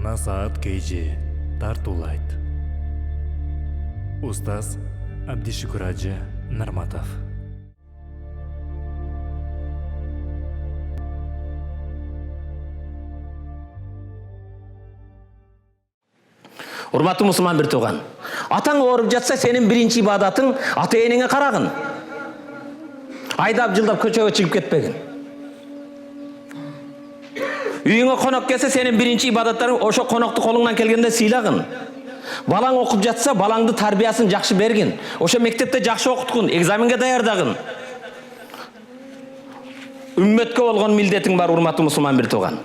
Насаат KG тартулайт. Устаз Абдишукур Ажы Нарматов. Урматтуу мусулман бир тууган. Атаң ооруп жатса, сенин биринчи ибадатың ата-энеңе карагын. Айдап жылдап көчөгө чыгып кетпегин. Үйүңө конок келсе, сенин биринчи ибадаттарың ошо конокту колуңдан келгенде сыйлагын. Балаң окуп жатса, балаңды тарбиясын жакшы бергин. Ошо мектепте жакшы окуткун, экзаменге даярдагын. Үммөткө болгон милдетиң бар, урматтуу мусулман бир тууган.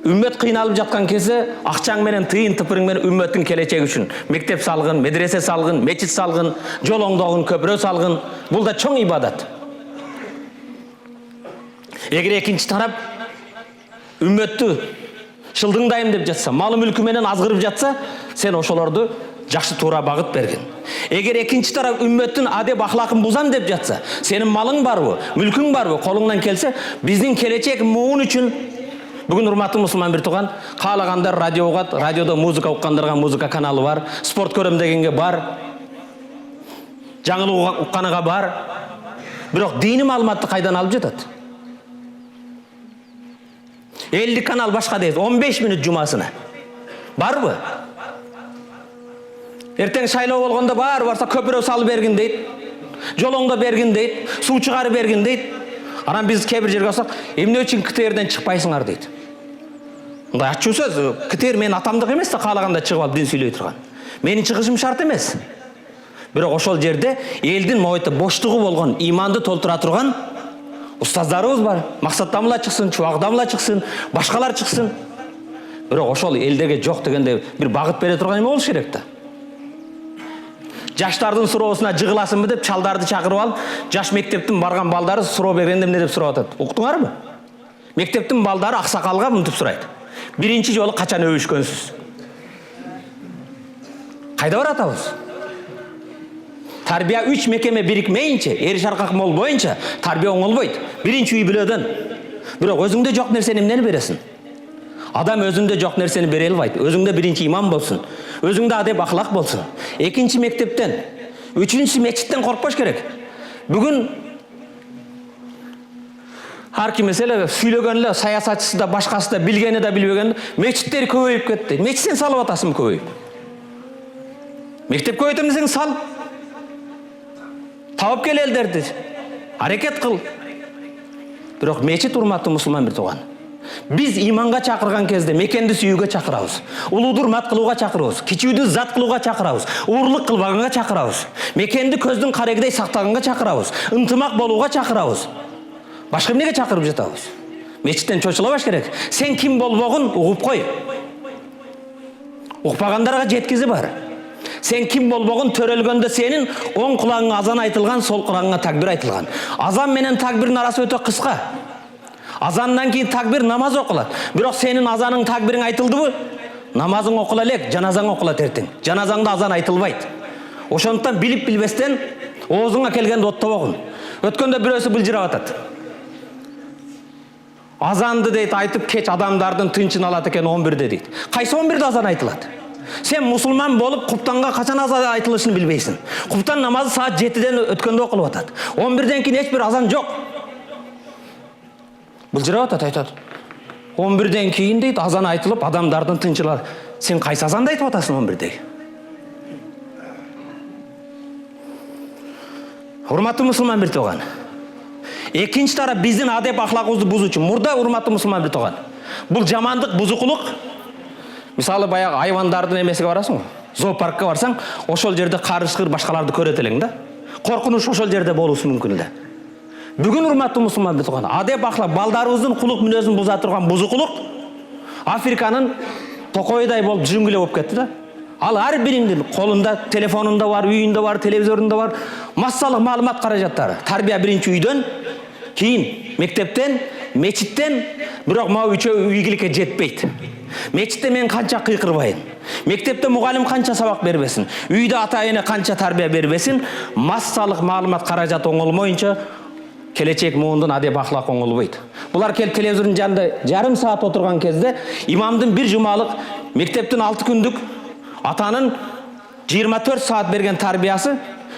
Үммөт кыйналып жаткан кезде акчаң менен, тыйын тыпырың менен үммөттүн келечеги үчүн мектеп салгын, медресе салгын, мечит салгын, жол оңдогун, көпүрө салгын. Бул да чоң ибадат. Эгер экинчи тарап үммөттү шылдыңдайм деп жатса, малы мүлкү менен азгырып жатса, сен ошолорду жакшы туура багыт бергин. Эгер экинчи тарап үммөттүн адеп ахлакын бузам деп жатса, сенин малың барбы, мүлкүң барбы, колуңдан келсе, биздин келечек муун үчүн бүгүн урматтуу мусулман бир тууган, каалагандар радио угат, радиодо музыка уккандарга музыка каналы бар, спорт көрөм дегенге бар, жаңылык укканага бар. Бирок диний маалыматты кайдан алып жатат? 50 канал башка дейт, 15 мүнөт жумасына. Барбы? Эртең шайлоо болгондо барса көпүрө салып бергин дейт, жолоңдо бергин дейт, суу чыгарып бергин дейт. Анан биз кээ бир жерге барсак, эмне үчүн КТРден чыкпайсыңар дейт. Мындай ачуу сөз, КТР менин атамдык эмес да, каалаганда чыгып алып дин сүйлөй турган. Менин чыгышым шарт эмес. Бирок ошол жерде элдин моюнда боштугу болгон, иманды толтура турган устаздарыбыз бар. Максат Дамла чыксын, Чубак Дамла чыксын, башкалар чыксын. Бирок ошол элдерге жок дегенде бир багыт бере турган эме болуш керек да. Жаштардын суроосуна жыгыласынбы деп чалдарды чакырып алып, жаш мектептин барган балдары суроо бергенде эмне деп сурап атат? Уктуңарбы? Мектептин балдары аксакалга мынтип сурайт. Биринчи жолу качан өбүшкөнсүз? Кайда баратабыз? Тарбия 3 мекеме бирикмейинче, эриш аркак мол боюнча тарбия оңолбойт. Биринчи үй бүлөдөн. Бирок өзүңдө жок нерсени эмнени бересиң? Адам өзүндө жок нерсени бере албайт. Өзүңдө биринчи иман болсун. Өзүңдө адеп ахлак болсун. Экинчи мектептен, үчүнчү мечиттен коркпош керек. Бүгүн ар ким эле сүйлөгөн эле саясатчысы да, башкасы да, билгени да, билбегени, мечиттер көбөйүп кетти. Мечиттен салып атасың көбөйүп. Мектеп көбөйтөм десең сал. Тауып кел элдерди. Аракет кыл. Бирок мечит, урматтуу мусулман бир тууган. Биз иманга чакырган кезде мекенди сүйүүгө чакырабыз. Улууду урмат кылууга чакырабыз. Кичүүдү зат кылууга чакырабыз. Уурлук кылбаганга чакырабыз. Мекенди көздүн карегидей сактаганга чакырабыз. Ынтымак болууга чакырабыз. Башка эмнеге чакырып жатабыз? Мечиттен чочулабаш керек. Сен ким болбогун угуп кой. Укпагандарга жеткизи бар. Сен ким болбогун төрөлгөндө сенин оң кулагыңа азан айтылган, сол кулагыңа такбир айтылган. Азан менен такбирдин арасы өтө кыска. Азандан кийин такбир намаз окулат. Бирок сенин азаның такбириң айтылдыбы? Намазың окула элек, жаназаң окулат эртең. Жаназаңда азан айтылбайт. Ошондуктан билип билбестен оозуңа келгенде оттобогун. Өткөндө бирөөсү былжырап атат. Азанды дейт айтып, кеч адамдардын тынчын алат экен 11-де дейт. Кайсы 11-де азан айтылат? Сен мусулман болуп, куптанга качан азан айтылышын билбейсиң. Куптан намазы саат 7-ден өткөндө окулуп атат. 11-ден кийин эч бир азан жок. Былжырап атат, айтат. 11-ден кийин дейт азан айтылып, адамдардын тынчылар. Сен кайсы азанды айтып атасың 11-деги? Урматтуу мусулман бир тууган. Экинчи тарап биздин адеп ахлагыбызды бузуучу. Мурда, урматтуу мусулман бир тууган. Бул жамандык, бузукулук. Мисалы баягы айвандардын эмесиге барасың, зоопаркка барсаң, ошол жерде карышкыр башкаларды көрөт элең да. Коркунуч ошол жерде болушу мүмкүн да. Бүгүн урматтуу мусулман бир тууган, адеп ахлак балдарыбыздын кулук мүнөзүн буза турган бузукулук Африканын токойдай болуп жүңгүлө болуп кетти да. Ал ар бириңдин колунда, телефонунда бар, үйүндө бар, телевизорунда бар, массалык маалымат каражаттары. Тарбия биринчи үйдөн, кийин мектептен, мечиттен, бирок мага үчөө ийгиликке жетпейт. Мечитте мен канча кыйкырбайын. Мектепте мугалим канча сабак бербесин. Үйдө ата-эне канча тарбия бербесин, массалык маалымат каражаты оңолмоюнча келечек муундун адеп ахлак оңолбойт. Булар келип телевизордун жанында жарым саат отурган кезде имамдын бир жумалык, мектептин 6 күндүк, атанын 24 саат берген тарбиясы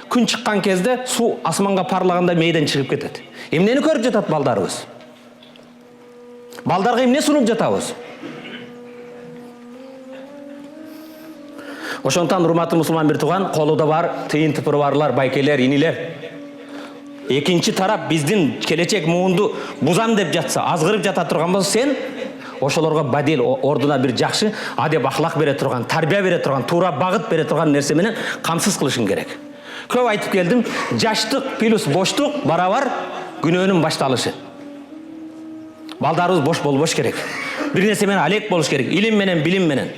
күн чыккан кезде суу асманга парлаганда мейден чыгып кетет. Эмнени көрүп жатат балдарыбыз? Балдарга эмне сунуп жатабыз? Ошондон урматтуу мусулман бир тууган, колуда бар тыйын тыпыры барлар, байкелер, инилер. Экинчи тарап биздин келечек муунду бузам деп жатса, азгырып жата турган болсо, сен ошолорго бадел ордуна бир жакшы адеп ахлак бере турган, тарбия бере турган, туура багыт бере турган нерсе менен камсыз кылышың керек. Көп айтып келдим, жаштык плюс боштук барабар күнөөнүн башталышы. Балдарыбыз бош болбош керек. Бир нерсе менен алек болуш керек, илим менен, билим менен.